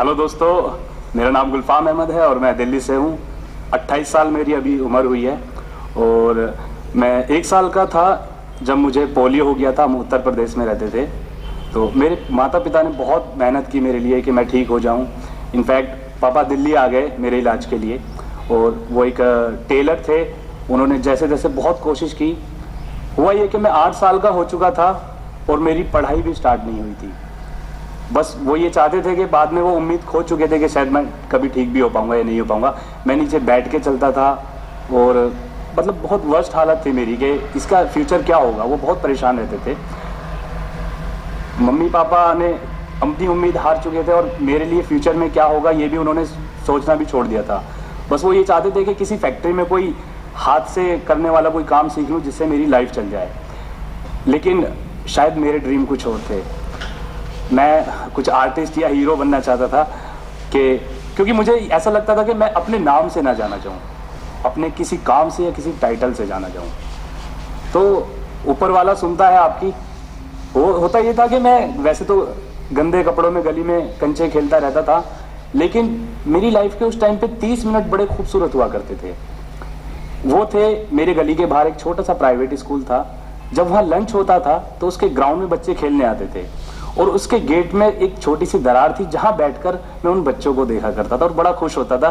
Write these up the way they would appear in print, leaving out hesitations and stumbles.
Hello दोस्तों, मेरा नाम गुलफाम अहमद है और मैं दिल्ली से हूँ। 28 साल मेरी अभी उम्र हुई है और मैं 1 साल का था जब मुझे पोलियो हो गया था। हम उत्तर प्रदेश में रहते थे, तो मेरे माता पिता ने बहुत मेहनत की मेरे लिए कि मैं ठीक हो जाऊँ। इनफैक्ट पापा दिल्ली आ गए मेरे इलाज के लिए और वो एक टेलर थे, उन्होंने जैसे जैसे बहुत कोशिश की। हुआ ये कि मैं 8 साल का हो चुका था और मेरी पढ़ाई भी स्टार्ट नहीं हुई थी। बस वो ये चाहते थे कि बाद में वो उम्मीद खो चुके थे कि शायद मैं कभी ठीक भी हो पाऊंगा या नहीं हो पाऊंगा। मैं नीचे बैठ के चलता था और मतलब बहुत वर्स्ट हालत थी मेरी कि इसका फ्यूचर क्या होगा। वो बहुत परेशान रहते थे। मम्मी पापा ने अपनी उम्मीद हार चुके थे और मेरे लिए फ्यूचर में क्या होगा ये भी उन्होंने सोचना भी छोड़ दिया था। बस वो ये चाहते थे कि किसी फैक्ट्री में कोई हाथ से करने वाला कोई काम सीख लूँ जिससे मेरी लाइफ चल जाए। लेकिन शायद मेरे ड्रीम कुछ और थे। मैं कुछ आर्टिस्ट या हीरो बनना चाहता था कि क्योंकि मुझे ऐसा लगता था कि मैं अपने नाम से ना जाना चाहूँ, अपने किसी काम से या किसी टाइटल से जाना चाहूँ। तो ऊपर वाला सुनता है आपकी। होता ये था कि मैं वैसे तो गंदे कपड़ों में गली में कंचे खेलता रहता था, लेकिन मेरी लाइफ के उस टाइम पे 30 मिनट बड़े खूबसूरत हुआ करते थे। वो थे मेरे गली के बाहर एक छोटा सा प्राइवेट स्कूल था। जब वहाँ लंच होता था तो उसके ग्राउंड में बच्चे खेलने आते थे और उसके गेट में एक छोटी सी दरार थी जहाँ बैठकर मैं उन बच्चों को देखा करता था और बड़ा खुश होता था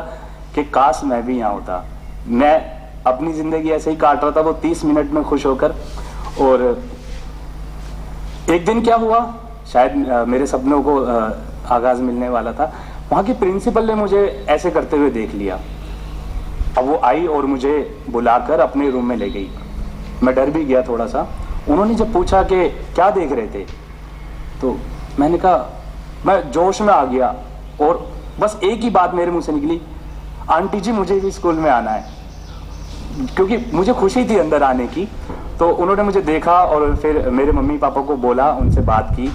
कि काश मैं भी यहाँ होता। मैं अपनी ज़िंदगी ऐसे ही काट रहा था वो 30 मिनट में खुश होकर। और एक दिन क्या हुआ, शायद मेरे सपनों को आगाज़ मिलने वाला था। वहाँ की प्रिंसिपल ने मुझे ऐसे करते हुए देख लिया। अब वो आई और मुझे बुलाकर अपने रूम में ले गई। मैं डर भी गया थोड़ा सा। उन्होंने जब पूछा कि क्या देख रहे थे, तो मैंने कहा, मैं जोश में आ गया और बस एक ही बात मेरे मुंह से निकली, आंटी जी मुझे भी स्कूल में आना है। क्योंकि मुझे खुशी थी अंदर आने की। तो उन्होंने मुझे देखा और फिर मेरे मम्मी पापा को बोला, उनसे बात की,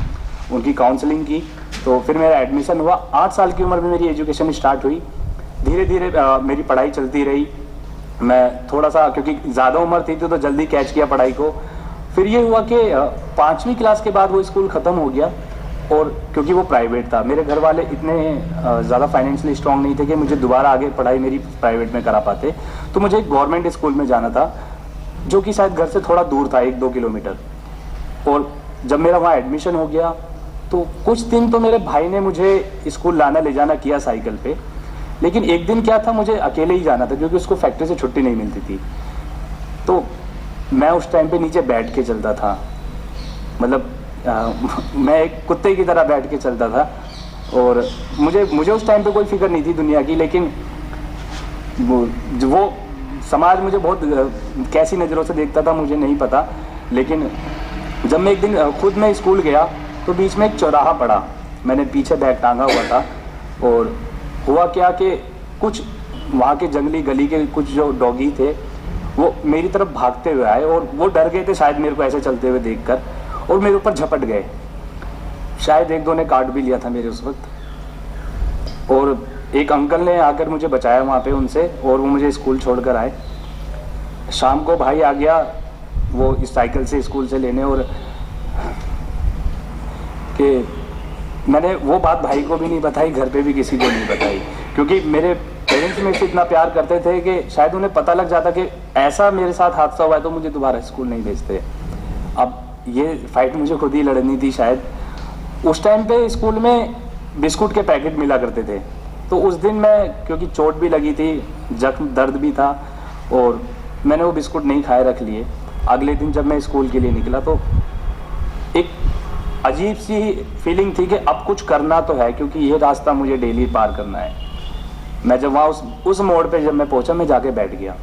उनकी काउंसलिंग की। तो फिर मेरा एडमिशन हुआ। 8 साल की उम्र में मेरी एजुकेशन स्टार्ट हुई। धीरे धीरे मेरी पढ़ाई चलती रही। मैं थोड़ा सा, क्योंकि ज़्यादा उम्र थी तो जल्दी कैच किया पढ़ाई को। फिर ये हुआ कि 5वीं क्लास के बाद वो स्कूल ख़त्म हो गया और क्योंकि वो प्राइवेट था, मेरे घर वाले इतने ज़्यादा फाइनेंशियली स्ट्रांग नहीं थे कि मुझे दोबारा आगे पढ़ाई मेरी प्राइवेट में करा पाते। तो मुझे एक गवर्नमेंट स्कूल में जाना था जो कि शायद घर से थोड़ा दूर था, 1-2 किलोमीटर। और जब मेरा वहाँ एडमिशन हो गया तो कुछ दिन तो मेरे भाई ने मुझे स्कूल लाना ले जाना किया साइकिल पे। लेकिन एक दिन क्या था, मुझे अकेले ही जाना था क्योंकि उसको फैक्ट्री से छुट्टी नहीं मिलती थी। तो मैं उस टाइम पे नीचे बैठ के चलता था, मतलब मैं एक कुत्ते की तरह बैठ के चलता था। और मुझे उस टाइम पे कोई फिक्र नहीं थी दुनिया की। लेकिन वो समाज मुझे बहुत कैसी नज़रों से देखता था मुझे नहीं पता। लेकिन जब मैं एक दिन खुद में स्कूल गया तो बीच में एक चौराहा पड़ा, मैंने पीछे बैग टांगा हुआ था। और हुआ क्या कि कुछ वहाँ के जंगली गली के कुछ जो डॉगी थे वो मेरी तरफ भागते हुए आए और वो डर गए थे शायद मेरे को ऐसे चलते हुए देखकर और मेरे ऊपर झपट गए। शायद 1-2 ने काट भी लिया था मेरे उस वक्त। और एक अंकल ने आकर मुझे बचाया वहाँ पे उनसे और वो मुझे स्कूल छोड़कर आए। शाम को भाई आ गया वो इस साइकिल से स्कूल से लेने, और कि मैंने वो बात भाई को भी नहीं बताई, घर पे भी किसी को नहीं बताई, क्योंकि मेरे पेरेंट्स मेरे से इतना प्यार करते थे कि शायद उन्हें पता लग जाता कि ऐसा मेरे साथ हादसा हुआ है तो मुझे दोबारा स्कूल नहीं भेजते। अब ये फाइट मुझे खुद ही लड़नी थी शायद। उस टाइम पे स्कूल में बिस्कुट के पैकेट मिला करते थे, तो उस दिन मैं, क्योंकि चोट भी लगी थी, जख्म दर्द भी था, और मैंने वो बिस्कुट नहीं खाए, रख लिए। अगले दिन जब मैं स्कूल के लिए निकला तो एक अजीब सी फीलिंग थी कि अब कुछ करना तो है, क्योंकि ये रास्ता मुझे डेली पार करना है। मैं जब वहाँ उस मोड़ पे जब मैं पहुँचा, मैं जाके बैठ गया।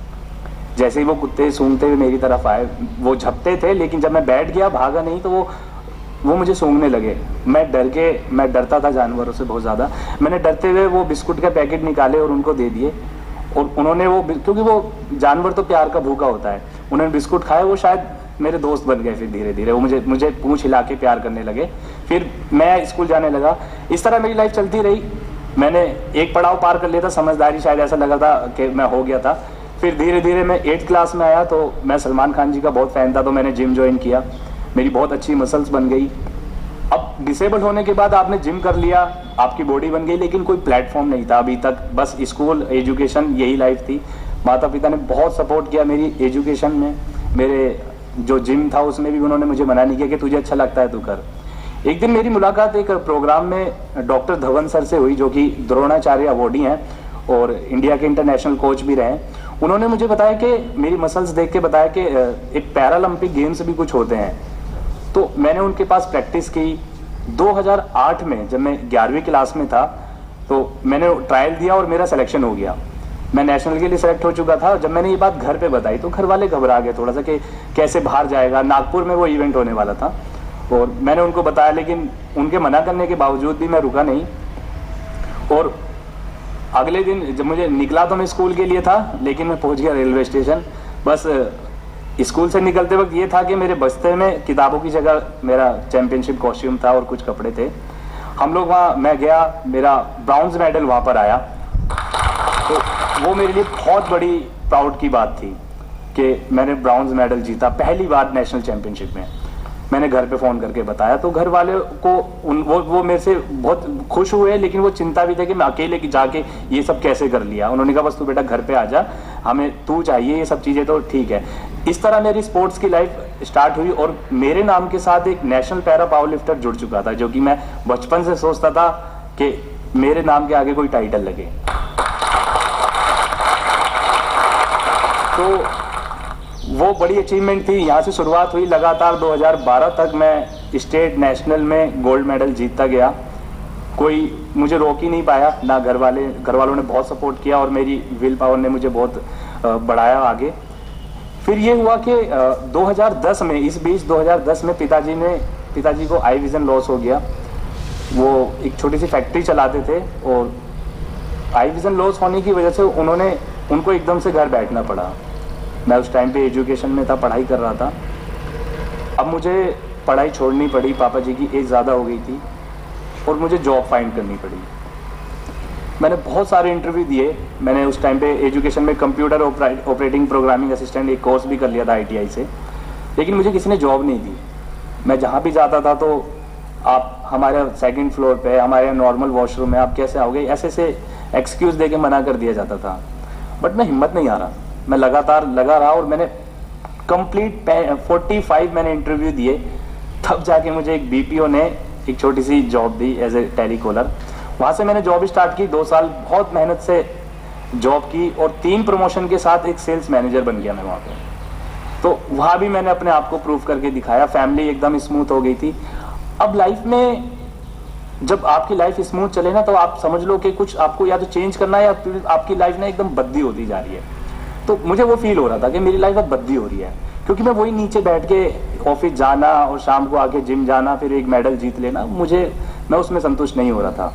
जैसे ही वो कुत्ते सूंघते हुए मेरी तरफ आए, वो झपटे थे, लेकिन जब मैं बैठ गया, भागा नहीं, तो वो मुझे सूंघने लगे। मैं डरता था जानवरों से बहुत ज़्यादा। मैंने डरते हुए वो बिस्कुट के पैकेट निकाले और उनको दे दिए, और उन्होंने क्योंकि वो जानवर तो प्यार का भूखा होता है, उन्होंने बिस्कुट खाए, वो शायद मेरे दोस्त बन गए। फिर धीरे धीरे वो मुझे पूंछ हिला के प्यार करने लगे। फिर मैं स्कूल जाने लगा। इस तरह मेरी लाइफ चलती रही। मैंने एक पड़ाव पार कर लिया था, समझदारी शायद ऐसा लगा था कि मैं हो गया था। फिर धीरे धीरे मैं 8th क्लास में आया तो मैं सलमान खान जी का बहुत फ़ैन था, तो मैंने जिम ज्वाइन किया। मेरी बहुत अच्छी मसल्स बन गई। अब अब डिसेबल होने के बाद आपने जिम कर लिया, आपकी बॉडी बन गई, लेकिन कोई प्लेटफॉर्म नहीं था अभी तक, बस स्कूल एजुकेशन यही लाइफ थी। माता पिता ने बहुत सपोर्ट किया मेरी एजुकेशन में, मेरे जो जिम था उसमें भी उन्होंने मुझे मना नहीं किया कि तुझे अच्छा लगता है तू कर। एक दिन मेरी मुलाकात एक प्रोग्राम में डॉक्टर धवन सर से हुई, जो कि द्रोणाचार्य अवॉर्डी हैं और इंडिया के इंटरनेशनल कोच भी रहे। उन्होंने मुझे बताया कि मेरी मसल्स देख के बताया कि एक पैरालंपिक गेम्स भी कुछ होते हैं। तो मैंने उनके पास प्रैक्टिस की। 2008 में जब मैं 11वीं क्लास में था तो मैंने ट्रायल दिया और मेरा सिलेक्शन हो गया। मैं नेशनल के लिए सेलेक्ट हो चुका था। जब मैंने ये बात घर पे बताई तो घर वाले घबरा गए थोड़ा सा कि कैसे बाहर जाएगा। नागपुर में वो इवेंट होने वाला था और मैंने उनको बताया, लेकिन उनके मना करने के बावजूद भी मैं रुका नहीं। और अगले दिन जब मुझे निकला तो मैं स्कूल के लिए था, लेकिन मैं पहुंच गया रेलवे स्टेशन। बस स्कूल से निकलते वक्त ये था कि मेरे बस्ते में किताबों की जगह मेरा चैंपियनशिप कॉस्ट्यूम था और कुछ कपड़े थे। हम लोग वहाँ, मैं गया, मेरा ब्राउन्ज मेडल वहाँ पर आया। तो वो मेरे लिए बहुत बड़ी प्राउड की बात थी कि मैंने ब्राउन्ज मेडल जीता पहली बार नेशनल चैंपियनशिप में। मैंने घर पे फ़ोन करके बताया तो घर वाले को वो मेरे से बहुत खुश हुए, लेकिन वो चिंता भी थे कि मैं अकेले की जाके ये सब कैसे कर लिया। उन्होंने कहा बस तू बेटा घर पे आ जा, हमें तू चाहिए, ये सब चीज़ें तो ठीक है। इस तरह मेरी स्पोर्ट्स की लाइफ स्टार्ट हुई और मेरे नाम के साथ एक नेशनल पैरा पावर लिफ्टर जुड़ चुका था, जो कि मैं बचपन से सोचता था कि मेरे नाम के आगे कोई टाइटल लगे। तो वो बड़ी अचीवमेंट थी। यहाँ से शुरुआत हुई, लगातार 2012 तक मैं स्टेट नेशनल में गोल्ड मेडल जीतता गया। कोई मुझे रोक ही नहीं पाया, ना घर वालों ने बहुत सपोर्ट किया और मेरी विल पावर ने मुझे बहुत बढ़ाया आगे। फिर ये हुआ कि 2010 में, इस बीच 2010 में पिताजी को आई विज़न लॉस हो गया। वो एक छोटी सी फैक्ट्री चलाते थे और आई विज़न लॉस होने की वजह से उनको एकदम से घर बैठना पड़ा। मैं उस टाइम पे एजुकेशन में था, पढ़ाई कर रहा था। अब मुझे पढ़ाई छोड़नी पड़ी, पापा जी की एज ज़्यादा हो गई थी और मुझे जॉब फाइंड करनी पड़ी। मैंने बहुत सारे इंटरव्यू दिए। मैंने उस टाइम पे एजुकेशन में कंप्यूटर ऑपरेटिंग प्रोग्रामिंग असिस्टेंट एक कोर्स भी कर लिया था ITI से, लेकिन मुझे किसी ने जॉब नहीं दी। मैं जहाँ भी जाता था तो आप हमारे सेकंड फ्लोर पे, हमारे नॉर्मल वॉशरूम है, आप कैसे आओगे, ऐसे एक्सक्यूज़ दे के मना कर दिया जाता था। बट मैं हिम्मत नहीं आ रहा, मैं लगातार लगा रहा और मैंने कंप्लीट 45 मैंने इंटरव्यू दिए। तब जाके मुझे एक BPO ने एक छोटी सी जॉब दी एज ए टेलीकॉलर। वहाँ से मैंने जॉब स्टार्ट की। 2 साल बहुत मेहनत से जॉब की और 3 प्रमोशन के साथ एक सेल्स मैनेजर बन गया मैं वहाँ पे। तो वहाँ भी मैंने अपने आप को प्रूव करके दिखाया। फैमिली एकदम स्मूथ हो गई थी। अब लाइफ में जब आपकी लाइफ स्मूथ चले ना, तो आप समझ लो कि कुछ आपको या तो चेंज करना है या फिर आपकी लाइफ ना एकदम बद्दी होती जा रही है। तो मुझे वो फील हो रहा था कि मेरी लाइफ अब बद्दी हो रही है, क्योंकि मैं वही नीचे बैठ के ऑफिस जाना और शाम को आके जिम जाना, फिर एक मेडल जीत लेना, मैं उसमें संतुष्ट नहीं हो रहा था।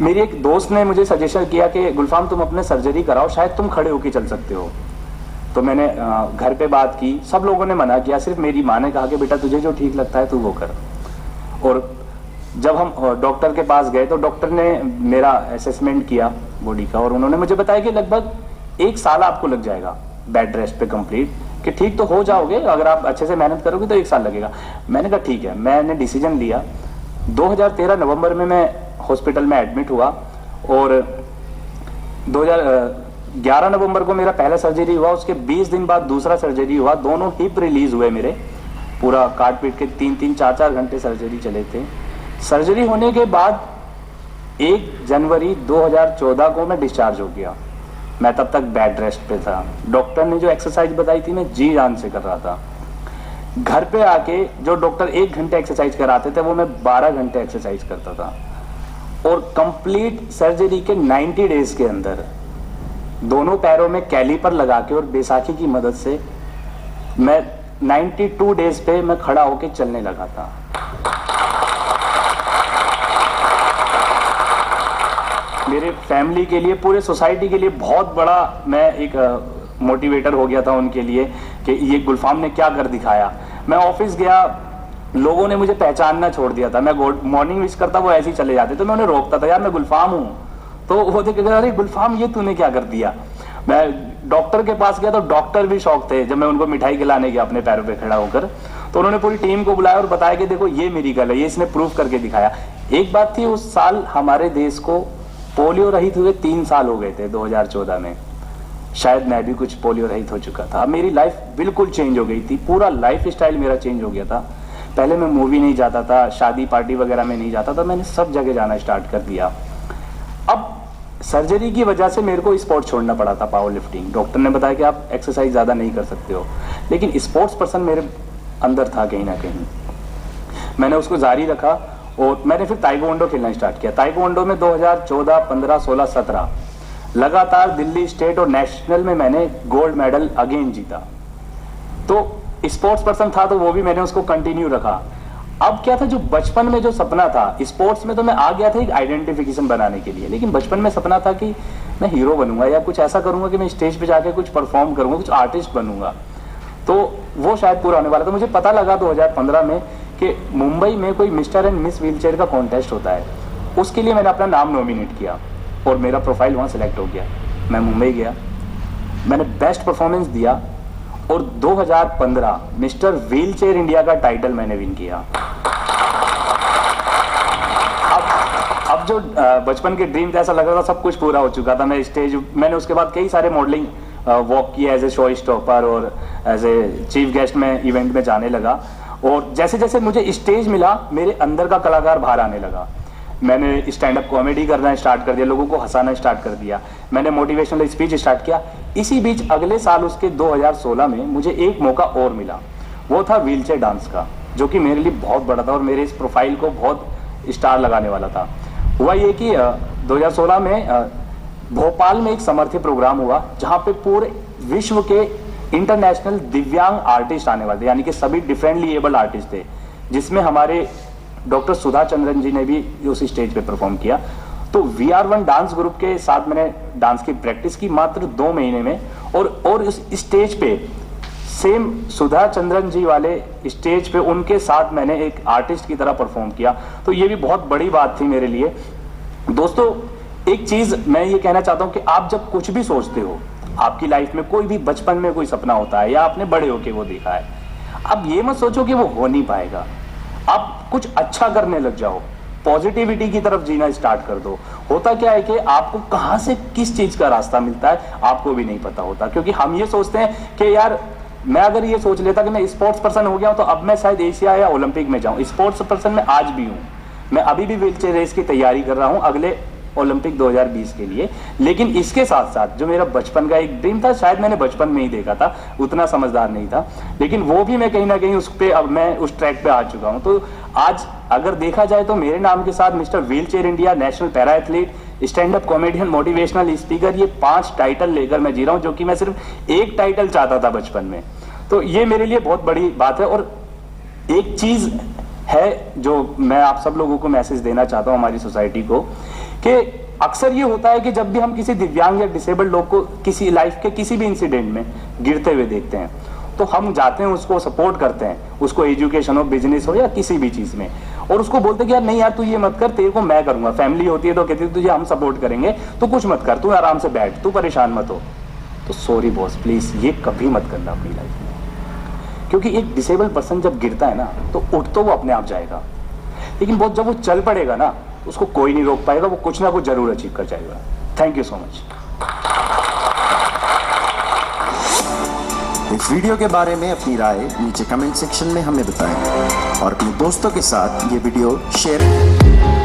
मेरी एक दोस्त ने मुझे सजेशन किया कि गुलफाम तुम अपने सर्जरी कराओ, शायद तुम खड़े होके चल सकते हो। तो मैंने घर पे बात की, सब लोगों ने मना किया, सिर्फ मेरी माँ ने कहा कि बेटा तुझे जो ठीक लगता है तू वो कर। और जब हम डॉक्टर के पास गए तो डॉक्टर ने मेरा असेसमेंट किया बॉडी का और उन्होंने मुझे बताया कि लगभग 1 साल आपको लग जाएगा बेड रेस्ट पे कंप्लीट, कि ठीक तो हो जाओगे, अगर आप अच्छे से मेहनत करोगे तो 1 साल लगेगा। मैंने कहा ठीक है। मैंने डिसीजन लिया। 2013 नवंबर में मैं हॉस्पिटल में एडमिट हुआ और 2011 नवंबर को मेरा पहला सर्जरी हुआ। उसके 20 दिन बाद दूसरा सर्जरी हुआ। दोनों हिप रिलीज हुए मेरे, पूरा काट पीट के 3-3, 4-4 घंटे सर्जरी चले थे। सर्जरी होने के बाद 1 जनवरी 2014 को मैं डिस्चार्ज हो गया। मैं तब तक बेड रेस्ट पे था। डॉक्टर ने जो एक्सरसाइज बताई थी मैं जी जान से कर रहा था। घर पे आके जो डॉक्टर 1 घंटे एक्सरसाइज कराते थे वो मैं 12 घंटे एक्सरसाइज करता था। और कंप्लीट सर्जरी के 90 डेज के अंदर दोनों पैरों में कैलीपर लगा के और बैसाखी की मदद से मैं 92 डेज पे मैं खड़ा होके चलने लगा था। मेरे फैमिली के लिए, पूरे सोसाइटी के लिए बहुत बड़ा मैं एक मोटिवेटर हो गया था उनके लिए कि ये गुलफाम ने क्या कर दिखाया। मैं ऑफिस गया, लोगों ने मुझे पहचानना छोड़ दिया था। मैं मॉर्निंग विश करता, वो ऐसे ही चले जाते तो मैं उन्हें रोकता था, यार मैं गुलफाम हूँ। तो वो देख के अरे गुलफाम ये तूने क्या कर दिया। मैं डॉक्टर के पास गया तो डॉक्टर भी शौक थे। जब मैं उनको मिठाई खिलाने गया अपने पैरों पे खड़ा होकर तो उन्होंने पूरी टीम को बुलाया और बताया कि देखो ये मेरी गल है, ये इसने प्रूव करके दिखाया। एक बात थी, उस साल हमारे देश को पोलियो रहित हुए 3 साल हो गए थे 2014 में, शायद मैं भी कुछ पोलियो रहित हो चुका था। अब मेरी लाइफ बिल्कुल चेंज हो गई थी, पूरा लाइफ स्टाइल मेरा चेंज हो गया था। पहले मैं मूवी नहीं जाता था, शादी पार्टी वगैरह में नहीं जाता था, मैंने सब जगह जाना स्टार्ट कर दिया। अब सर्जरी की वजह से मेरे को स्पोर्ट छोड़ना पड़ा था, पावर लिफ्टिंग। डॉक्टर ने बताया कि आप एक्सरसाइज ज़्यादा नहीं कर सकते हो, लेकिन स्पोर्ट्स पर्सन मेरे अंदर था कहीं ना कहीं। मैंने उसको जारी रखा और मैंने फिर ताइक्वांडो खेलना स्टार्ट किया। ताइक्वांडो में 2014, 15, 16, 17 लगातार दिल्ली स्टेट और नेशनल में मैंने गोल्ड मेडल अगेन जीता। तो स्पोर्ट्स पर्सन था तो वो भी मैंने उसको कंटिन्यू रखा। अब क्या था, जो बचपन में जो सपना था, स्पोर्ट्स में तो मैं आ गया था एक आइडेंटिफिकेशन बनाने के लिए, लेकिन बचपन में सपना था कि मैं हीरो बनूंगा या कुछ ऐसा करूंगा कि मैं स्टेज पे जाके कुछ परफॉर्म करूंगा, कुछ आर्टिस्ट बनूंगा। तो वो शायद पूरा होने वाला था। मुझे पता लगा 2015 में कि मुंबई में कोई मिस्टर एंड मिस व्हीलचेयर का कॉन्टेस्ट होता है, उसके लिए मैंने अपना नाम नॉमिनेट किया और मेरा प्रोफाइल वहाँ सेलेक्ट हो गया। मैं मुंबई गया, मैंने बेस्ट परफॉर्मेंस दिया और 2015 मिस्टर व्हीलचेयर इंडिया का टाइटल मैंने विन किया। अब जो बचपन के ड्रीम ऐसा लग रहा था सब कुछ पूरा हो चुका था। मैं स्टेज, मैंने उसके बाद कई सारे मॉडलिंग वॉक किया एज ए शो स्टॉपर और एज ए चीफ गेस्ट में इवेंट में जाने लगा। और जैसे जैसे मुझे स्टेज मिला, मेरे अंदर का कलाकार बाहर आने लगा। मैंने स्टैंड अप कॉमेडी करना स्टार्ट कर दिया, लोगों को हंसाना स्टार्ट कर दिया, मैंने मोटिवेशनल स्पीच स्टार्ट किया। इसी बीच अगले साल उसके 2016 में मुझे एक मौका और मिला, वो था व्हीलचेयर डांस का, जो कि मेरे लिए बहुत बड़ा था और मेरे इस प्रोफाइल को बहुत स्टार लगाने वाला था। हुआ ये कि 2016 में भोपाल में एक समर्थ्य प्रोग्राम हुआ, जहाँ पे पूरे विश्व के इंटरनेशनल दिव्यांग आर्टिस्ट आने वाले थे, यानी कि सभी डिफरेंटली एबल्ड आर्टिस्ट थे, जिसमें हमारे डॉक्टर सुधा चंद्रन जी ने भी उस स्टेज पे परफॉर्म किया। तो VR1 डांस ग्रुप के साथ मैंने डांस की प्रैक्टिस की मात्र 2 महीने में, और उस स्टेज पे सेम सुधा चंद्रन जी वाले स्टेज पे उनके साथ मैंने एक आर्टिस्ट की तरह परफॉर्म किया। तो ये भी बहुत बड़ी बात थी मेरे लिए। दोस्तों, एक चीज मैं ये कहना चाहता हूं कि आप जब कुछ भी सोचते हो, आपकी लाइफ में कोई भी बचपन में कोई सपना होता है या आपने बड़े होके वो देखा है, अब ये मत सोचो कि वो हो नहीं पाएगा। आप कुछ अच्छा करने लग जाओ, पॉजिटिविटी की तरफ जीना स्टार्ट कर दो। होता क्या है कि आपको कहां से किस चीज का रास्ता मिलता है आपको भी नहीं पता होता, क्योंकि हम ये सोचते हैं कि यार मैं अगर ये सोच लेता कि मैं स्पोर्ट्स पर्सन हो गया हूं तो अब मैं शायद एशिया या ओलंपिक में जाऊं। स्पोर्ट्स पर्सन मैं आज भी हूं, मैं अभी भी व्हीलचेयर रेस की तैयारी कर रहा हूं अगले ओलंपिक 2020 के लिए। लेकिन इसके साथ साथ जो मेरा बचपन का एक ड्रीम था, शायद मैंने बचपन में ही देखा था, उतना समझदार नहीं था, लेकिन वो भी मैं कहीं ना कहीं उस पे, अब मैं उस ट्रैक पे आ चुका हूं। तो आज अगर देखा जाए तो मेरे नाम के साथ mister wheelchair India, national para athlete, stand up comedian, motivational speaker, ये 5 टाइटल लेकर मैं जी रहा हूं, जो कि मैं सिर्फ एक टाइटल चाहता था बचपन में। तो ये मेरे लिए बहुत बड़ी बात है। और एक चीज है जो मैं आप सब लोगों को मैसेज देना चाहता हूं, हमारी सोसाइटी को, कि अक्सर ये होता है कि जब भी हम किसी दिव्यांग या डिसेबल्ड लोग को किसी लाइफ के किसी भी इंसिडेंट में गिरते हुए देखते हैं, तो हम जाते हैं, उसको सपोर्ट करते हैं, उसको एजुकेशन हो, बिजनेस हो या किसी भी चीज में, और उसको बोलते हैं कि यार नहीं यार तू ये मत कर, तेरे को मैं करूंगा। फैमिली होती है तो कहती है तुझे हम सपोर्ट करेंगे, तो कुछ मत कर, तू आराम से बैठ, तू परेशान मत हो। तो सॉरी बॉस, प्लीज ये कभी मत करना अपनी लाइफ में, क्योंकि एक डिसेबल्ड पर्सन जब गिरता है ना तो उठ तो वो अपने आप जाएगा, लेकिन बहुत जब वो चल पड़ेगा ना उसको कोई नहीं रोक पाएगा, वो कुछ ना कुछ जरूर अचीव कर जाएगा। Thank you so much. इस वीडियो के बारे में अपनी राय नीचे कमेंट सेक्शन में हमें बताएं और अपने दोस्तों के साथ ये वीडियो शेयर करें।